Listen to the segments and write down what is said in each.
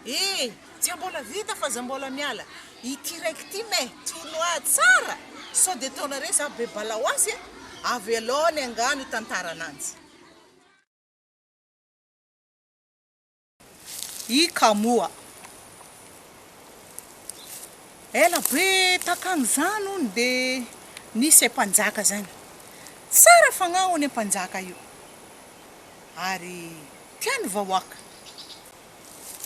Tsy mbola vita fa za mbola miala. Ity raiky ty me, toloa tsara. Sao de taonare za be balaoasy avy alôny angano tantara ananjy. I kamoa. Ela be takagny zany hony de nisy mpanjaka zany. Tsara fagnahony mpanjaka io. Ary tiany vahoaka.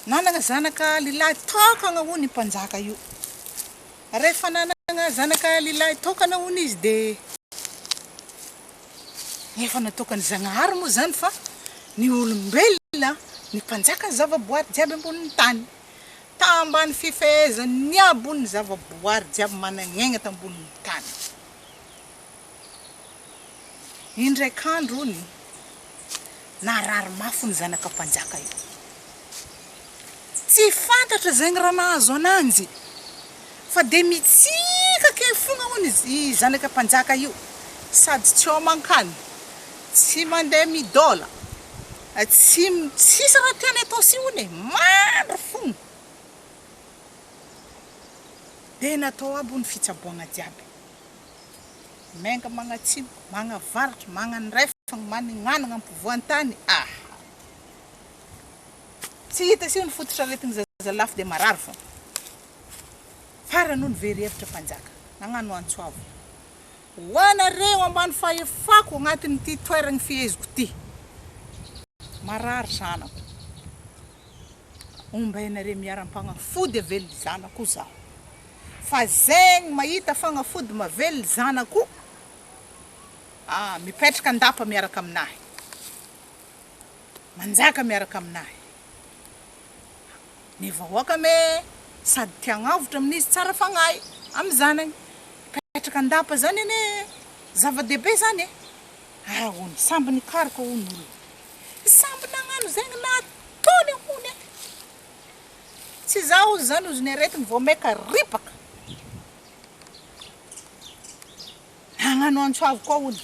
Nanana zanaka lilahy tokana hony mpanjaka io. Rehefa nanana zanaka lilahy tokana hony izy de efa natokany Zagnahary moa zany fa ny olombelona ny mpanjaka zava-boary jiaby ambonin'ny tany. Tambany fifehezany ny ambony zava-boary jiaby managnaigna tambonin'ny tany. Indraik'andro hony narary mafy ny zanaka mpanjaka io. Tsy fantatra zegny raha nahazo ananjy. Fa de mitsika ke fogna hony i zanaka mpanjaka io. Sady tsy homan-kany, tsy mandeha midola, tsisy raha tiany atao si hony mandro fogna. De natao aby ny fitsaboana jiaby. Menga magnatsimo, magnavaratra, magnanrefa, manignanana ampovoan-tany. Tsy hita si ny fototra retigny zazalafy de marary fa. Farany hony very hevitra mpanjaka. Nagnano antsoavo. Hoanareo ambany fahefako agnatin'ny ty toeragny fiheziko ty. Marary zanako. Ombainareo miaram-pagnafody avely zanako zaho. Fa zegny mahita fagnafody mavely zanako. Mipetraka andapa miaraka aminahy. Manjaka miaraka aminahy. Ny vahoaka me sady tiagnavotra amin'izy tsara fagnahy amin'ny zanany. Mipetraka andapa zany ane zava-dehibe zany hony samby nikarika hony olo. Samby nagnano zegny nataony hony. Tsy zaho zany ozy ny aretigny vao meka ripaka. Nagnano antsoavo koa hony.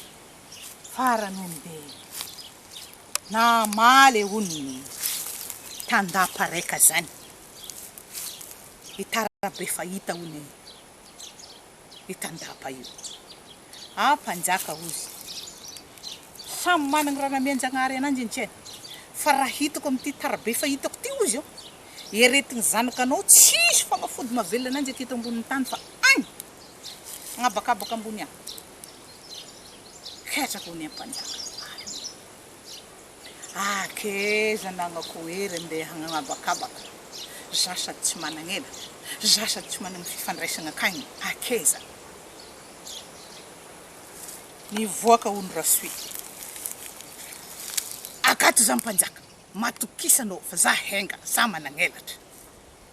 Farany hony de namaly hony tandapa raika zany. Itarabe fahita hony itandapa io. Mpanjaka ozy. Samy managna raha namian-Jagnahary ananjy antsena. Fa raha hitako amin'ity tarabe fahitako ty ozy io. Eretigny zanakanao tsisy fagnafody mavelona ananjy aketo ambonin'ny tany fa agny. Agnabakabaka ambony agny. Ketraka hony mpanjaka. Akeza nagnako hery andeha hagnabakabaka. Za sady tsy managn'ela. Za sady tsy managna fifandraisana akagny. Akeza. Nivoaka hony rasoy. Agato za mpanjaka. Matokisanao fa za henga, za managn'elatra.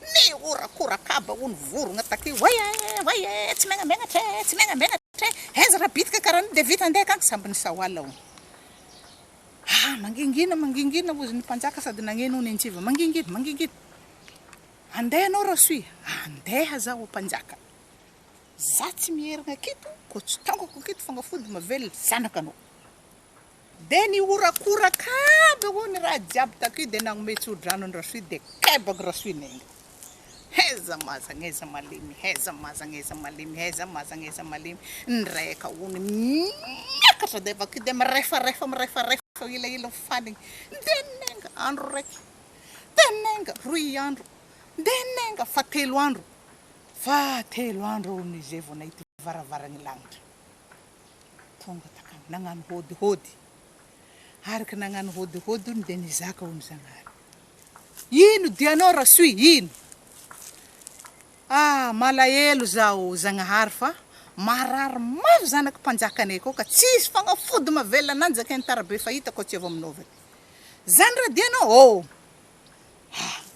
Ny orakorakaba hony vorogna taky. Way, tsy megna-megnatra, tsy megna-megnatra. Heza raha bitika karaha ny de vita andeha akagny samby ny sahoala hony. Mangingina ozy ny mpanjaka sady nagneno hony antsiva. Mangingina. Andeha anao rasoy. Andeha zaho mpanjaka. Za tsy mierigna aketo, ko tsy tongako aketo fagnafody mavelona zanakanao. De ny orakorakaba hony raha jiaby taky de nagnome-tsodrano ny rasoy de kebako rasoy nenga. Heza mazagna malemy. Ndraika hony miakatra de vaky de mirefarefa ila fanigny. De nenga andro raiky. De nenga 3 andro. De nenga fa 3 andro. Fa 3 andro hony izay vao nahita varavaragny lanitra. Tonga takagny nagnano hôdihôdy. Araka nagnano hôdihôdy hony de nizaka hony Zagnahary. Ino dianao rasoy, ino? Malahelo zaho Zagnahary fa marary mafy zanaka mpanjakanay koa ka tsisy fagnafody mavelona ananjy akeny tarabe fahitako tsy avy aminao ve. Zany raha dianao,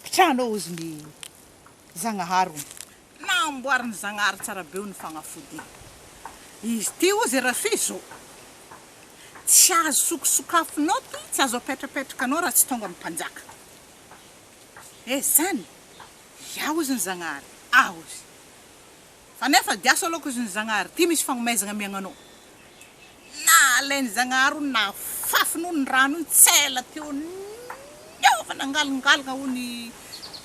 pitranao ozy ny Zagnahary hony. Namboariny Zagnahary tsara be hony fagnafody. Izy ty ozy rasoy zao. Tsy azo sokosokafinao ty, tsy azo apetrapetrakanao raha tsy tonga mpanjaka. Zany, iaho ozy ny Zagnahary. Ozy. Fa nefa diaso aloko ozy ny Zagnahary. Ty misy fagnomezagna amiagnanao. Na alainy Zagnahary na fafiny hony rano tsela teo niova nangalingalina hony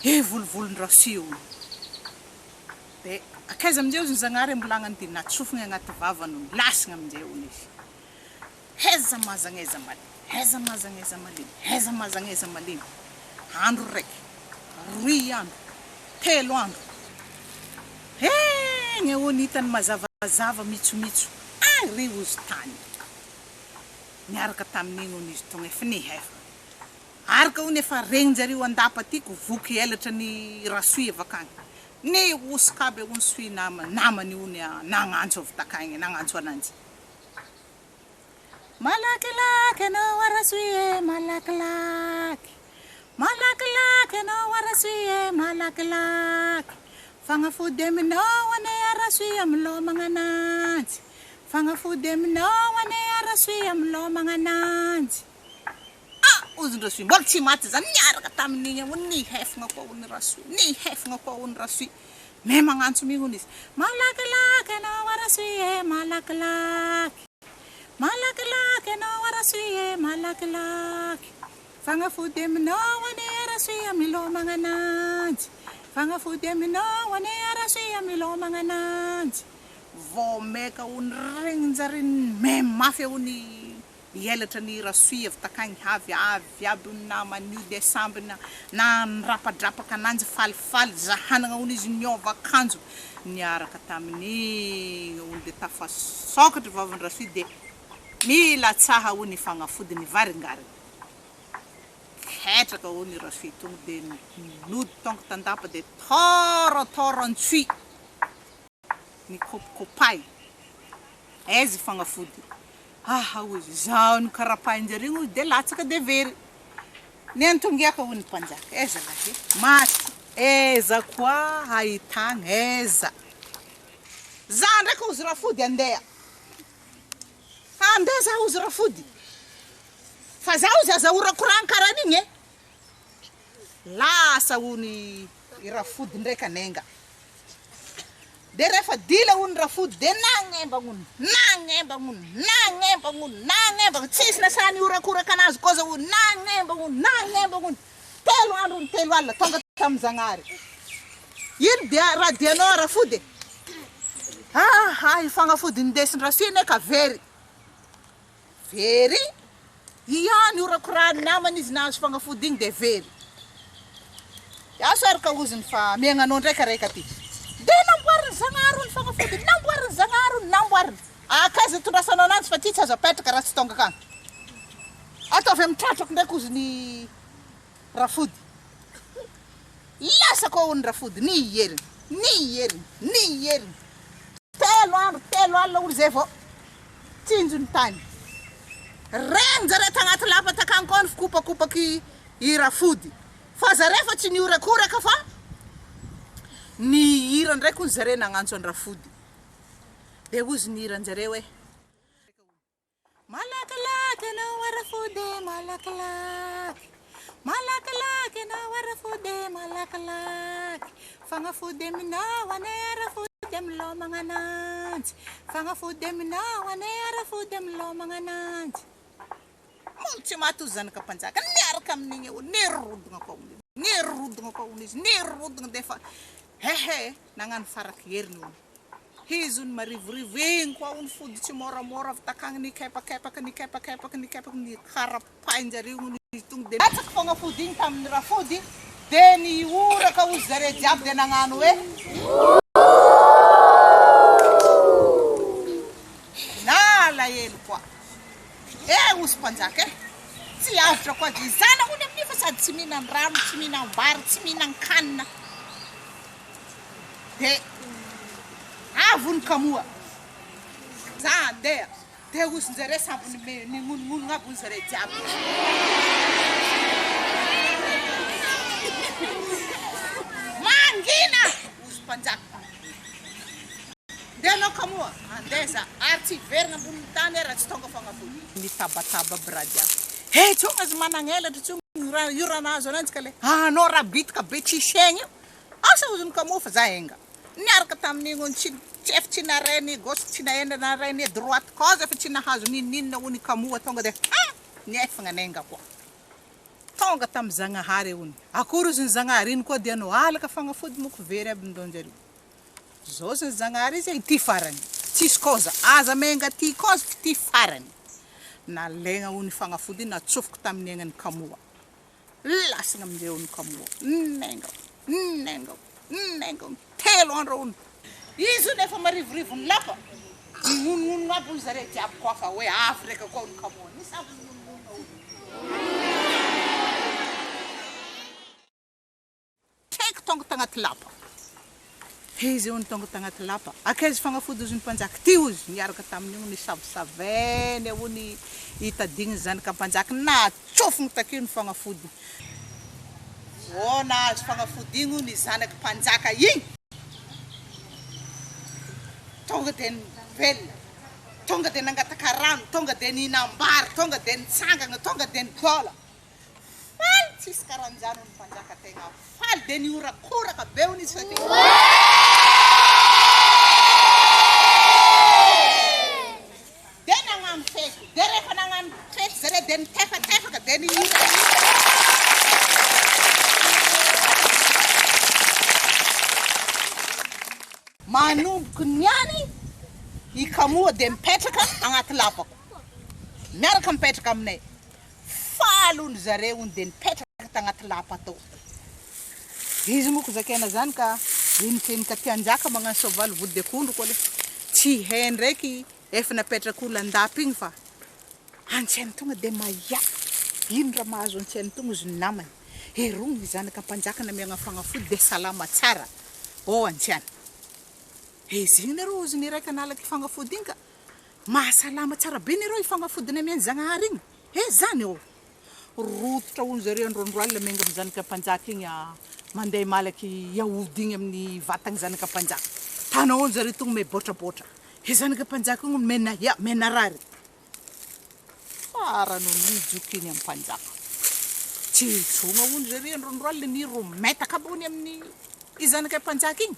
volondraso io de akaiza amin'izay izy zagnary ambolagnany dia natsofigna agnaty vavany lasagna amin'izay hono izy heza mazaneza malemy andro raiky 2 andro 3 andro gny hono hitany mazavazava mitsomitso ry ozy tany niaraka tamin'igny hono izy tonga efa nihefa araka hono efa regninjareo andapa tiako voky elatra ny rasoy avakagny ny osikabe hono soy namany hono nagnantso avy takagny nagnantso ananjy malakilaky anao arasoy malakilaky anao arasoy malakilaky fagnafody aminao anay arasoy amilomagna ananjy fagnafody aminao anay arasoy amilomagna ananjy ozondrasoy mbola tsy maty zany niaraka tamin'igny hono nihefagna koa hono rasoy me magnantso migny hono izy malakilaky anao arasoy malakilaky anao arasoy malakilaky fagnafody aminao anay arasoy amilomagna ananjy fagnafody aminao anay arasoy amilomagna ananjy vomeka hono regninjare me mafy hono ielatra ny rasoy avy takagny avy aby hono namany io desambina na nirapadrapaka ananjy falifaly zahanagna hono izy niova akanjo niaraka tamin'igny hono de tafasokatra vavan'ny rasoy de milatsaha hono fagnafody ny varingariny ketraka hono rasoy tonga de nody tonga tandapa de torotoron-tsoy ny kopikopay aizy fagnafody ozy zao ny karapahinjare hozy de latsaka de very ny antongiaka hono mpanjaka aiza lahy masy aiza koa ahitagna aiza za ndraiky ozy rafody andeha za ozy rafody fa za ozy azahorakoragny karan'igny lasa hono i rafody ndraiky anenga de rehefa dila hono rafody de nagnemba hono tsisy nasany horakoraka anazy koa za hono nagnemba hono 3 alina tonga tamin'ny zagnary ino dia raha dianao rafody fagnafody ndesiny rasoy neka very ihany horakorany namany izy nahazo fagnafody igny de very iaho saraka oziny fa miagnanao ndraiky raika ty de namboariny zagnary hono fagnafody namboariny akaiza tondrasanao ananjy fa ty tsy azo apetraka raha tsy tonga akagny ataovy amitratrako ndraiky oziny rafody lasa koa hono rafody niyeriny 3 alina hono zay vao tsinjony tany regny jare tagnaty lapa takagny koa ny fikopakopaky i rafody fa zare fa tsy niorakoraka fa ny hira ndraiky hono zare nagnantso any rafody de ozy ny hiranjare hoe malakilaky anao arafody malakilaky anao arafody malakilaky fagnafody aminao anay arafody amilomagna ananjy fagnafody aminao anay arafody amilomagna ananjy mono tsy maty ozy zanaka mpanjaka niaraka amin'igny ho nirodogna koa hono izy nirodogna de fa nagnano faraky heriny hono izy hono marivorivo igny koa hono fody tsy moramora avy takagny nikepakepaka ny karapahinjare hono izy tonga de latsaka fagnafody igny tamin'ny rafody de nioraka ozy zare jiaby de nagnano hoe nalahelo koa ozy mpanjaka tsy avitra koa de zana hono amin'io fa sady tsy mihinan rano tsy mihinan-bary tsy mihinan-kanina de avony kamoa za andeha de ozonjare samby ny gnonognono aby ozare jiaby mangina ozy mpanjaka de anao kamoa andeha za ary tsy verina amboniny tany raha tsy tonga fagnafody mitabataba aby raha jiaby tsonga azy managnelatry tsonga io raha nahazo ananjy ka le anao raha bitika be tsisy egny io asa ozony kamoa fa za enga niaraka tamin'igny hono tsy efa tsy narainy gauche tsy naenda narainy droite koa za fa tsy nahazo nininona hono kamoa tonga de niefagna nenga koa tonga tamin'ny Zagnahary hony. Akory izy ny Zagnahary iny koa dia anao alaka fagnafody moko very aby ndonjary. Zao sy ny Zagnahary izy ity farany. Tsisy koza, aza menga ty koza ty farany. Nalegna hony fagnafody iny natsofoko tamin'ny aignan'ny kamoa. Lasagna amin'izay hony kamoa. Nenga. Telo andro hony. Izy nefa marivorivo ny lapa. Nonono aby hoy zareo jiaby koa fa hoe avy reka koa hony kamoa. Nisy aby nonono hony. Teko tonga tagnaty lapa. Izy hony tonga tagnaty lapa. Akaizy fagnafody izy ny mpanjaka ty izy niaraka tamin'io ny savsaveny hony hitadigny zanaka mpanjaka na tsofony takeo ny fagnafody. Na azo fagnafody igny ny zanaka mpanjaka igny. Tonga dia nivelona, tonga dia nangataka rano, tonga dia ninambary, tonga dia nitsangana, tonga dia nibola. Faly tsisy karanjany ny mpanjaka tegna faly dia niorakoraka be hony izy satria. Dia nagnano fety, dia rehefa nagnano fety zareo dia nitefatefaka dia nihira. Manomboky niany i kamoa dia mipetraka agnaty lapako. Miaraka mipetraka aminay. Faly hony zareo hony dia nipetraka tagnaty lapa tao. Izy moko zakaina zany ka ka tianjaka magnano soavaly vody akondro koa le. Tsy hay ndraiky efa napetraka olan-dapa igny fa antsainy tonga dia maia. Ino raha mahazo antsainy tonga izy namany. Herony zanaka mpanjaka namiagna fagnafody dia salama tsara. Antsainy. Izy igny nareo izy niraika nalaky fagnafody igny ka mahasalama tsara be nareo ifagnafody namian'ny Zagnahary igny. Zany rototra hony zareo androandro alina menga amin'ny zanaka mpanjaka igny mandeha malaky yaoody igny amin'ny vatagny zanaka mpanjaka. Tanao hony zareo tonga mibotrabotra. Zanaka mpanjaka igny mena rary. Farano nijoky iny amin'ny mpanjaka. Tsy tsonga hony zareo androandro alina nirometaka aby hony amin'ny zanaka mpanjaka igny.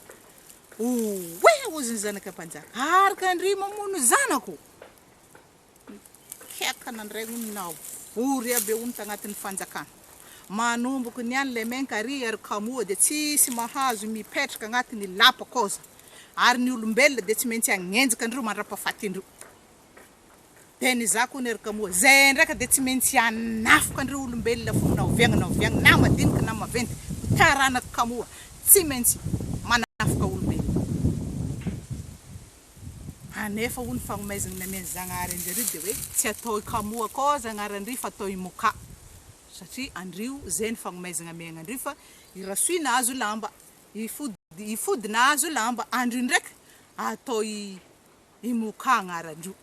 Ozy ny zanaka mpanjaka. Araka andry mamono zanako. Kiakana ndray hony na vory aby hony tagnatin'ny fanjakana. Manomboky niany le menkary ary kamoa dia tsisy mahazo mipetraka agnatin'ny lapa koza. Ary ny olombelona dia tsy maintsy agnenjaka andreo mandrapahafaty andreo. Dia nizako hony ary kamoa. Zay ndraika dia tsy maintsy anafoka andreo olombelona fo na oviagna na madinika na maventy. Taranaka kamoa. Tsy maintsy manafoka olombelona. Anefa hony fagnomaizana namian'ny Zagnahary andreo dia hoe tsy atao kamoa koa Zagnahary fa atao moka. Satria andrio zay ny fagnomaizana amiagna andrio fa irasoy nahazo lamba, ifody nahazo lamba, andrio ndraiky atao moka agnarandrio.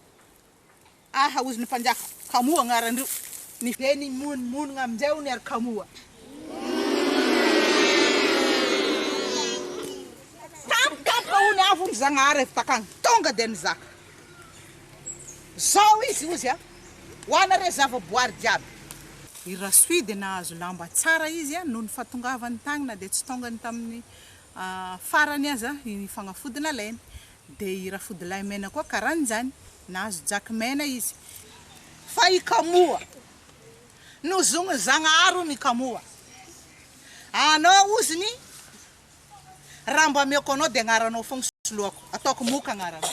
Hozy ny mpanjaka kamoa agnarandrio. Ny veny monina amin'izay hony ary kamoa. Hony avy hony Zagnahary efa takagny tonga dia nizaka. Zao izy ozy hoanare zava-boary jiaby. Irasoy dia nahazo lamba tsara izy noho ny fahatongavany tagnina dia tsy tongany tamin'ny farany aza ny fagnafody nalainy. Dia irafody lahy mena koa karan'izany nahazo jaky mena izy. Fa i kamoa nozogny Zagnahary ny kamoa. Anao ozy ny raha mba amiako anao dia agnaranao fogna soloako. Ataoko moka agnaranao.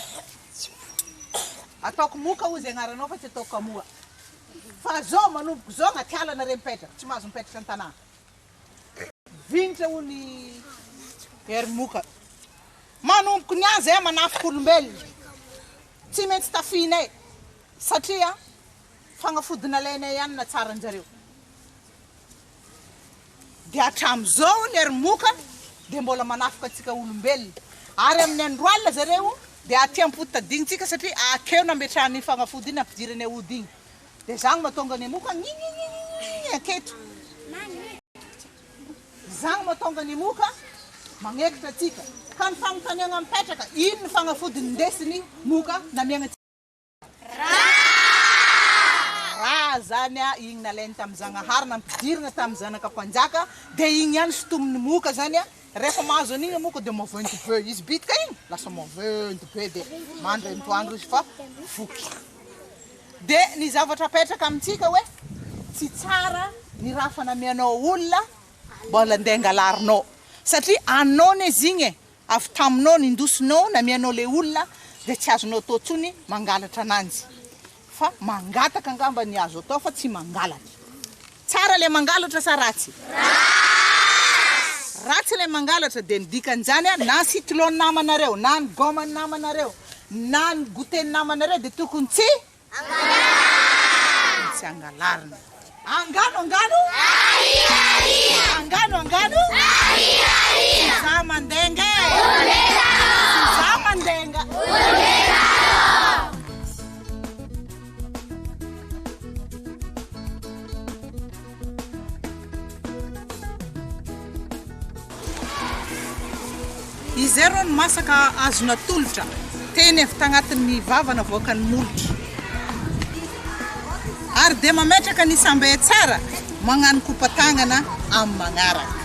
Ataoko moka ozy agnaranao fa tsy ataoko kamoa. Fa zao manomboka zao agnaty ala nare mipetraka. Tsy mahazo mipetraka an-tanàna. Vinitra hony ery moka. Manomboka niany zay manafiky olombelona. Tsy maintsy tafinay. Satria fagnafody nalainay ihany na tsara anjareo. Dia hatram'izao ny ery moka dia mbola manafika antsika olombelona. Ary amin'ny andro alina zareo dia atiam-potadignitsika satria akeo nametrahany fagnafody iny ampidirany aody igny. Dia zany mahatonga ny moka aketo. Zany mahatonga ny moka magnekitra atsika. Ka ny fagnontaniagna mipetraka, ino ny fagnafody ndesiny moka namiagna raha zany igny nalainy tamin'ny Zagnahary nampidirina tamin'ny zanaka mpanjaka dia igny ihany sotomin'ny moka zany rehefa mahazo an'igny moka dia maventy be izy bitika igny lasa maventy be dia mandra antoandro izy fa voky. Dia ny zavatra apetraka amintsika hoe tsy tsara ny raha fanamianao olona mbola andeha angalarinao satria anao izy igny avy taminao nindosinao namianao le olona dia tsy azonao atao tsony mangalatra ananjy fa mangataka angamba ny azo atao fa tsy mangalatra tsara le mangalatra sa ratsy ratsy le mangalatra dia ny dikan'izany na sitlon namanareo na ny goma ny namanareo na ny goûter ny namanareo dia tokony tsy angalarina angano angano za mandenga izero ny masaka azona tolotra teny avy tagnatin'ny vavana voakan'ny molotra ary dia mametraka ny sambe tsara magnano kopatanana amin'ny magnaraka